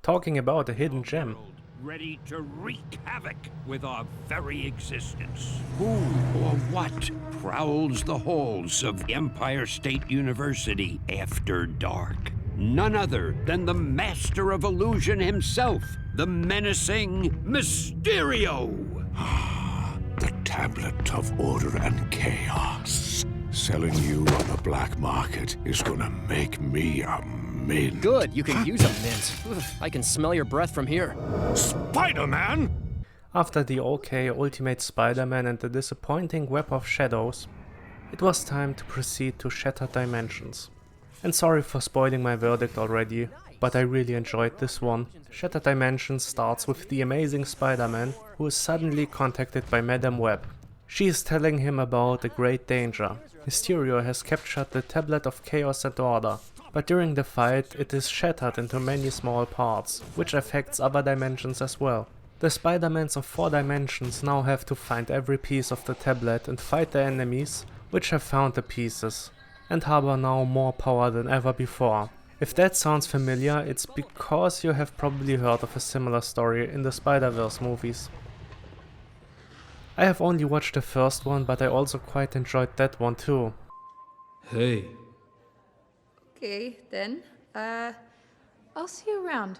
Talking about a hidden gem. Ready to wreak havoc with our very existence. Who or what prowls the halls of Empire State University after dark? None other than the master of illusion himself, the menacing Mysterio! The tablet of order and chaos. Selling you on the black market is gonna make me a mint. Good, you can use a mint. I can smell your breath from here. Spider-Man? After the OK Ultimate Spider-Man and the disappointing Web of Shadows, it was time to proceed to Shattered Dimensions. And sorry for spoiling my verdict already, but I really enjoyed this one. Shattered Dimensions starts with the amazing Spider-Man who is suddenly contacted by Madame Web. She is telling him about a great danger. Mysterio has captured the Tablet of Chaos and Order, but during the fight it is shattered into many small parts, which affects other dimensions as well. The Spider-Mans of 4 dimensions now have to find every piece of the tablet and fight the enemies, which have found the pieces, and harbor now more power than ever before. If that sounds familiar, it's because you have probably heard of a similar story in the Spider-Verse movies. I have only watched the first one, but I also quite enjoyed that one too. Hey. Okay, then. I'll see you around.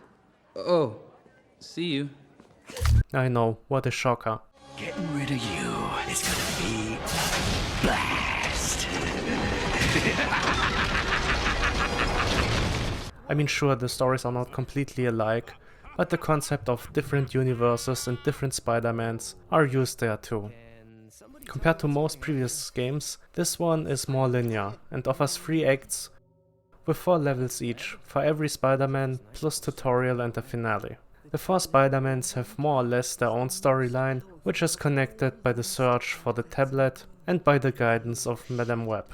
Oh, see you. I know, what a shocker. Getting rid of you is gonna be a blast. I mean, sure, the stories are not completely alike, but the concept of different universes and different Spider-Mans are used there too. Compared to most previous games, this one is more linear and offers 3 acts with 4 levels each for every Spider-Man plus tutorial and a finale. The 4 Spider-Mans have more or less their own storyline, which is connected by the search for the tablet and by the guidance of Madame Web.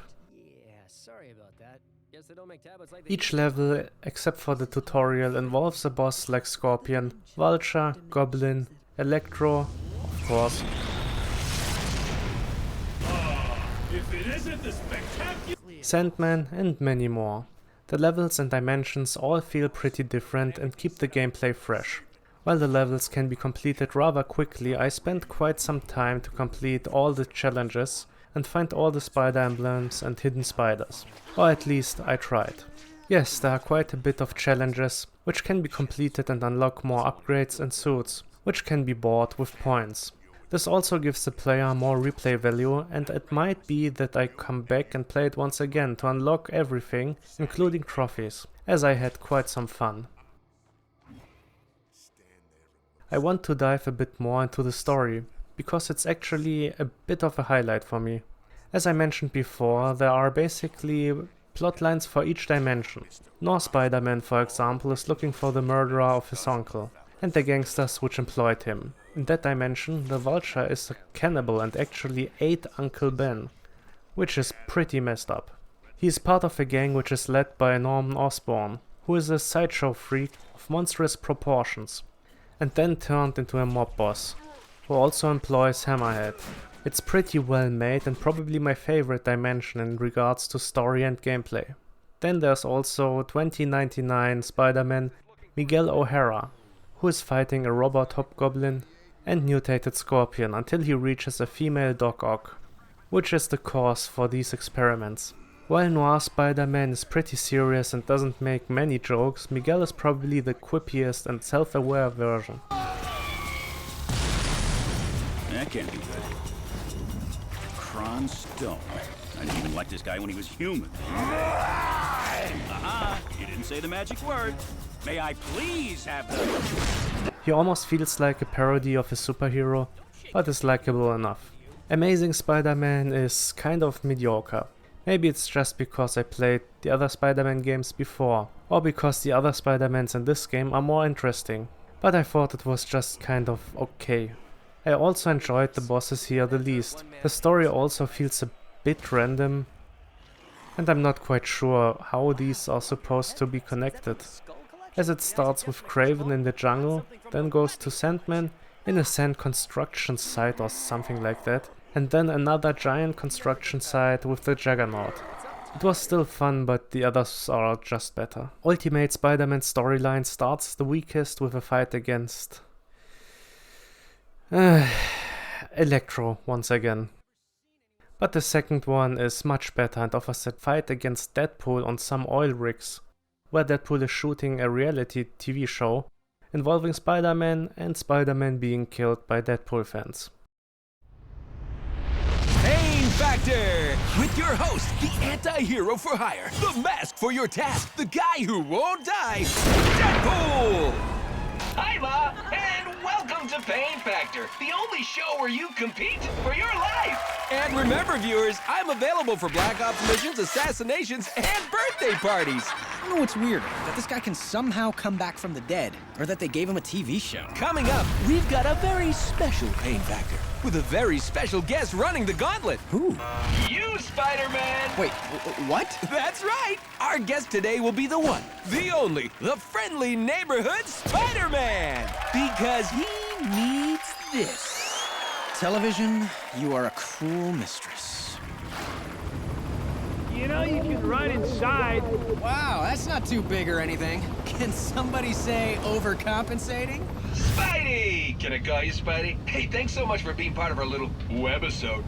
Each level, except for the tutorial, involves a boss like Scorpion, Vulture, Goblin, Electro, of course, Sandman and many more. The levels and dimensions all feel pretty different and keep the gameplay fresh. While the levels can be completed rather quickly, I spent quite some time to complete all the challenges and find all the spider emblems and hidden spiders. Or at least I tried. Yes, there are quite a bit of challenges, which can be completed and unlock more upgrades and suits, which can be bought with points. This also gives the player more replay value, and it might be that I come back and play it once again to unlock everything, including trophies, as I had quite some fun. I want to dive a bit more into the story, because it's actually a bit of a highlight for me. As I mentioned before, there are basically plotlines for each dimension. North Spider-Man, for example, is looking for the murderer of his uncle, and the gangsters which employed him. In that dimension, the Vulture is a cannibal and actually ate Uncle Ben, which is pretty messed up. He is part of a gang which is led by Norman Osborn, who is a sideshow freak of monstrous proportions, and then turned into a mob boss, who also employs Hammerhead. It's pretty well made and probably my favorite dimension in regards to story and gameplay. Then there's also 2099 Spider-Man Miguel O'Hara, who is fighting a robot hobgoblin and mutated Scorpion until he reaches a female Doc Ock, which is the cause for these experiments. While Noir Spider-Man is pretty serious and doesn't make many jokes, Miguel is probably the quippiest and self-aware version. That can't be good. Kron Stone. I didn't even like this guy when he was human. You didn't say the magic word. May I please have the... He almost feels like a parody of a superhero, but is likable enough. Amazing Spider-Man is kind of mediocre. Maybe it's just because I played the other Spider-Man games before, or because the other Spider-Mans in this game are more interesting, but I thought it was just kind of okay. I also enjoyed the bosses here the least. The story also feels a bit random, and I'm not quite sure how these are supposed to be connected, as it starts with Kraven in the jungle, then goes to Sandman in a sand construction site or something like that, and then another giant construction site with the Juggernaut. It was still fun, but the others are just better. Ultimate Spider-Man storyline starts the weakest with a fight against Electro once again. But the second one is much better and offers a fight against Deadpool on some oil rigs, where Deadpool is shooting a reality TV show involving Spider-Man and Spider-Man being killed by Deadpool fans. Pain Factor! With your host, the anti-hero for hire, the mask for your task, the guy who won't die, Deadpool! Hi, Ma, and welcome to Pain Factor, the only show where you compete for your life. And remember, viewers, I'm available for Black Ops missions, assassinations, and birthday parties. I don't know what's weirder, that this guy can somehow come back from the dead, or that they gave him a TV show. Coming up, we've got a very special Pain Factor, with a very special guest running the gauntlet. Who? You, Spider-Man! Wait, what? That's right! Our guest today will be the one, the only, the friendly neighborhood Spider-Man! Because he needs this. Television, you are a cruel mistress. You know you can run inside. Wow, that's not too big or anything. Can somebody say overcompensating? Spidey! Can I call you Spidey? Hey, thanks so much for being part of our little webisode.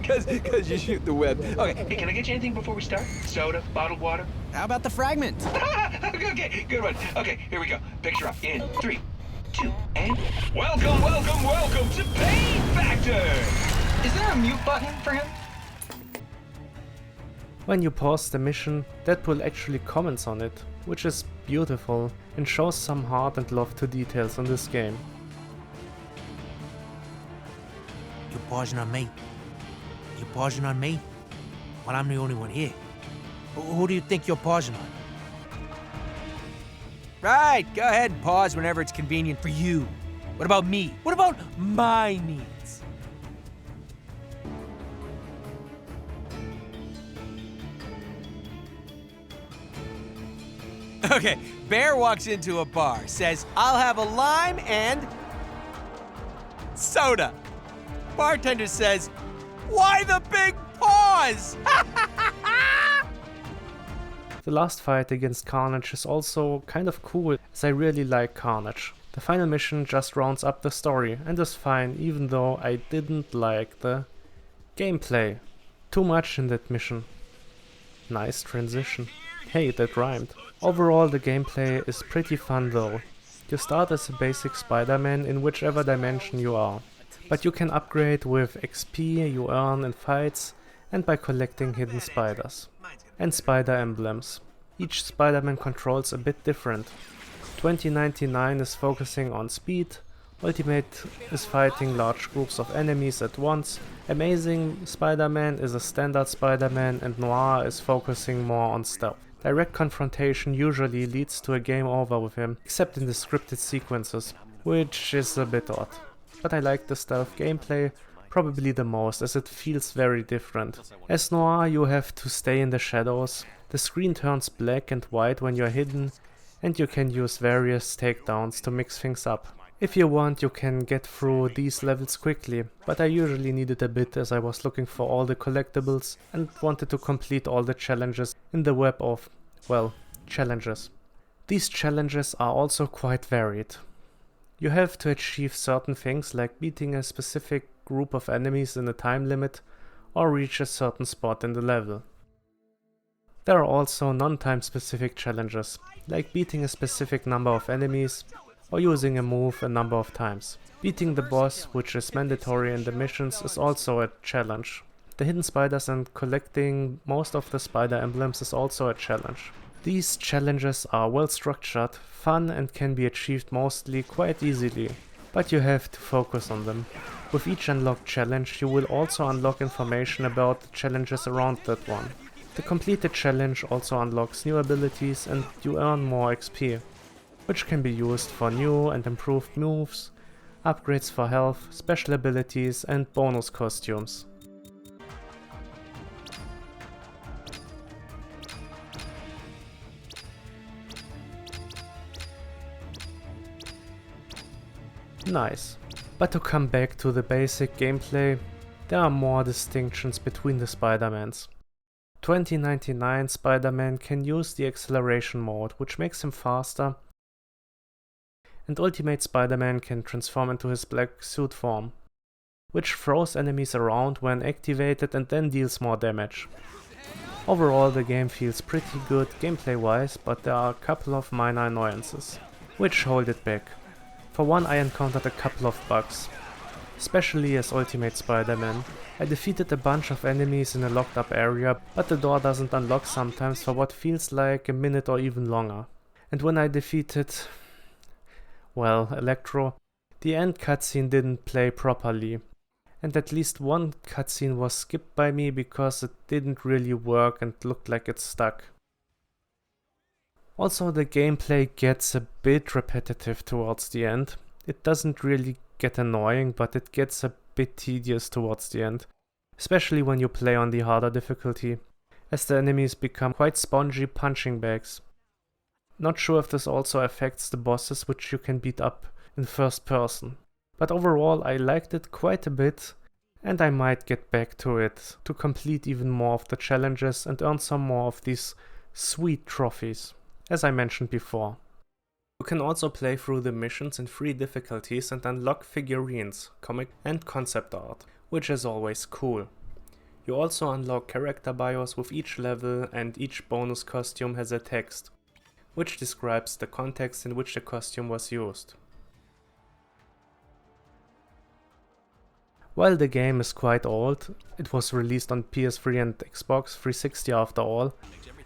Cause you shoot the web. Okay, hey, can I get you anything before we start? Soda, bottled water? How about the fragment? Okay, good one. Okay, here we go. Picture up in 3, 2, and... Welcome, welcome, welcome to Pain Factor! Is there a mute button for him? When you pause the mission, Deadpool actually comments on it, which is beautiful and shows some heart and love to details in this game. You're pausing on me? You're pausing on me? Well, I'm the only one here. Who do you think you're pausing on? Right, go ahead and pause whenever it's convenient for you. What about me? What about my needs? Okay, Bear walks into a bar, says, "I'll have a lime and soda." Bartender says, "Why the big pause?" The last fight against Carnage is also kind of cool, as I really like Carnage. The final mission just rounds up the story and is fine, even though I didn't like the gameplay. Too much in that mission. Nice transition. Hey, that rhymed. Overall, the gameplay is pretty fun though. You start as a basic Spider-Man in whichever dimension you are, but you can upgrade with XP you earn in fights and by collecting hidden spiders and spider emblems. Each Spider-Man controls a bit different. 2099 is focusing on speed, Ultimate is fighting large groups of enemies at once, Amazing Spider-Man is a standard Spider-Man, and Noir is focusing more on stealth. Direct confrontation usually leads to a game over with him, except in the scripted sequences, which is a bit odd. But I like the stealth gameplay probably the most, as it feels very different. As Noir you have to stay in the shadows, the screen turns black and white when you're hidden, and you can use various takedowns to mix things up. If you want, you can get through these levels quickly, but I usually needed a bit as I was looking for all the collectibles and wanted to complete all the challenges in the web of, well, challenges. These challenges are also quite varied. You have to achieve certain things like beating a specific group of enemies in a time limit or reach a certain spot in the level. There are also non-time specific challenges, like beating a specific number of enemies or using a move a number of times. Beating the boss, which is mandatory in the missions, is also a challenge. The hidden spiders and collecting most of the spider emblems is also a challenge. These challenges are well structured, fun, and can be achieved mostly quite easily, but you have to focus on them. With each unlocked challenge you will also unlock information about the challenges around that one. The completed challenge also unlocks new abilities and you earn more XP, which can be used for new and improved moves, upgrades for health, special abilities and bonus costumes. Nice. But to come back to the basic gameplay, there are more distinctions between the Spider-Mans. 2099 Spider-Man can use the acceleration mode, which makes him faster, and Ultimate Spider-Man can transform into his black suit form, which throws enemies around when activated and then deals more damage. Overall, the game feels pretty good gameplay-wise, but there are a couple of minor annoyances, which hold it back. For one, I encountered a couple of bugs, especially as Ultimate Spider-Man. I defeated a bunch of enemies in a locked up area, but the door doesn't unlock sometimes for what feels like a minute or even longer. And when I defeated, well, Electro, the end cutscene didn't play properly. And at least one cutscene was skipped by me because it didn't really work and looked like it stuck. Also, the gameplay gets a bit repetitive towards the end. It doesn't really get annoying, but it gets a bit tedious towards the end, especially when you play on the harder difficulty, as the enemies become quite spongy punching bags. Not sure if this also affects the bosses, which you can beat up in first person. But overall, I liked it quite a bit, and I might get back to it to complete even more of the challenges and earn some more of these sweet trophies, as I mentioned before. You can also play through the missions in 3 difficulties and unlock figurines, comic and concept art, which is always cool. You also unlock character bios with each level, and each bonus costume has a text, which describes the context in which the costume was used. While the game is quite old, it was released on PS3 and Xbox 360 after all,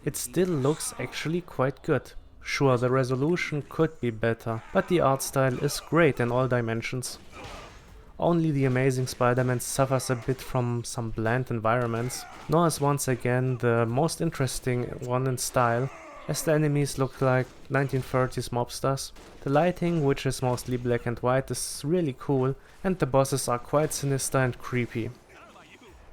it still looks actually quite good. Sure, the resolution could be better, but the art style is great in all dimensions. Only the Amazing Spider-Man suffers a bit from some bland environments. Noah is once again the most interesting one in style, as the enemies look like 1930s mobsters. The lighting, which is mostly black and white, is really cool, and the bosses are quite sinister and creepy.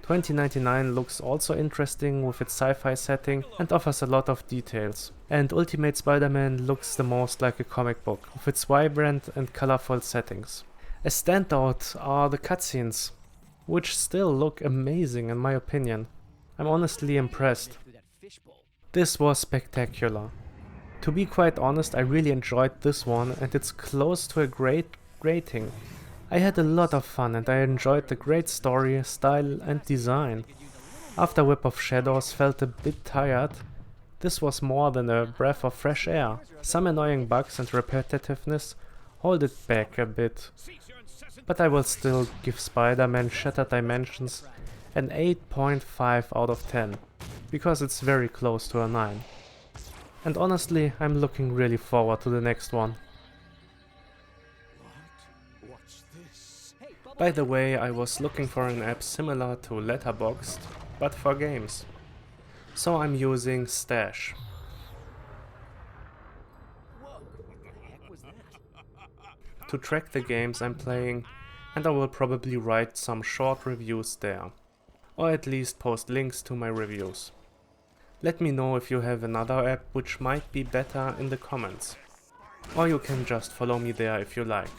2099 looks also interesting with its sci-fi setting and offers a lot of details. And Ultimate Spider-Man looks the most like a comic book, with its vibrant and colorful settings. A standout are the cutscenes, which still look amazing in my opinion. I'm honestly impressed. This was spectacular. To be quite honest, I really enjoyed this one, and it's close to a great rating. I had a lot of fun and I enjoyed the great story, style and design. After Whip of Shadows felt a bit tired, this was more than a breath of fresh air. Some annoying bugs and repetitiveness hold it back a bit, but I will still give Spider-Man Shattered Dimensions an 8.5 out of 10, because it's very close to a 9. And honestly, I'm looking really forward to the next one. By the way, I was looking for an app similar to Letterboxd, but for games. So I'm using Stash. To track the games I'm playing, and I will probably write some short reviews there, or at least post links to my reviews. Let me know if you have another app which might be better in the comments, or you can just follow me there if you like.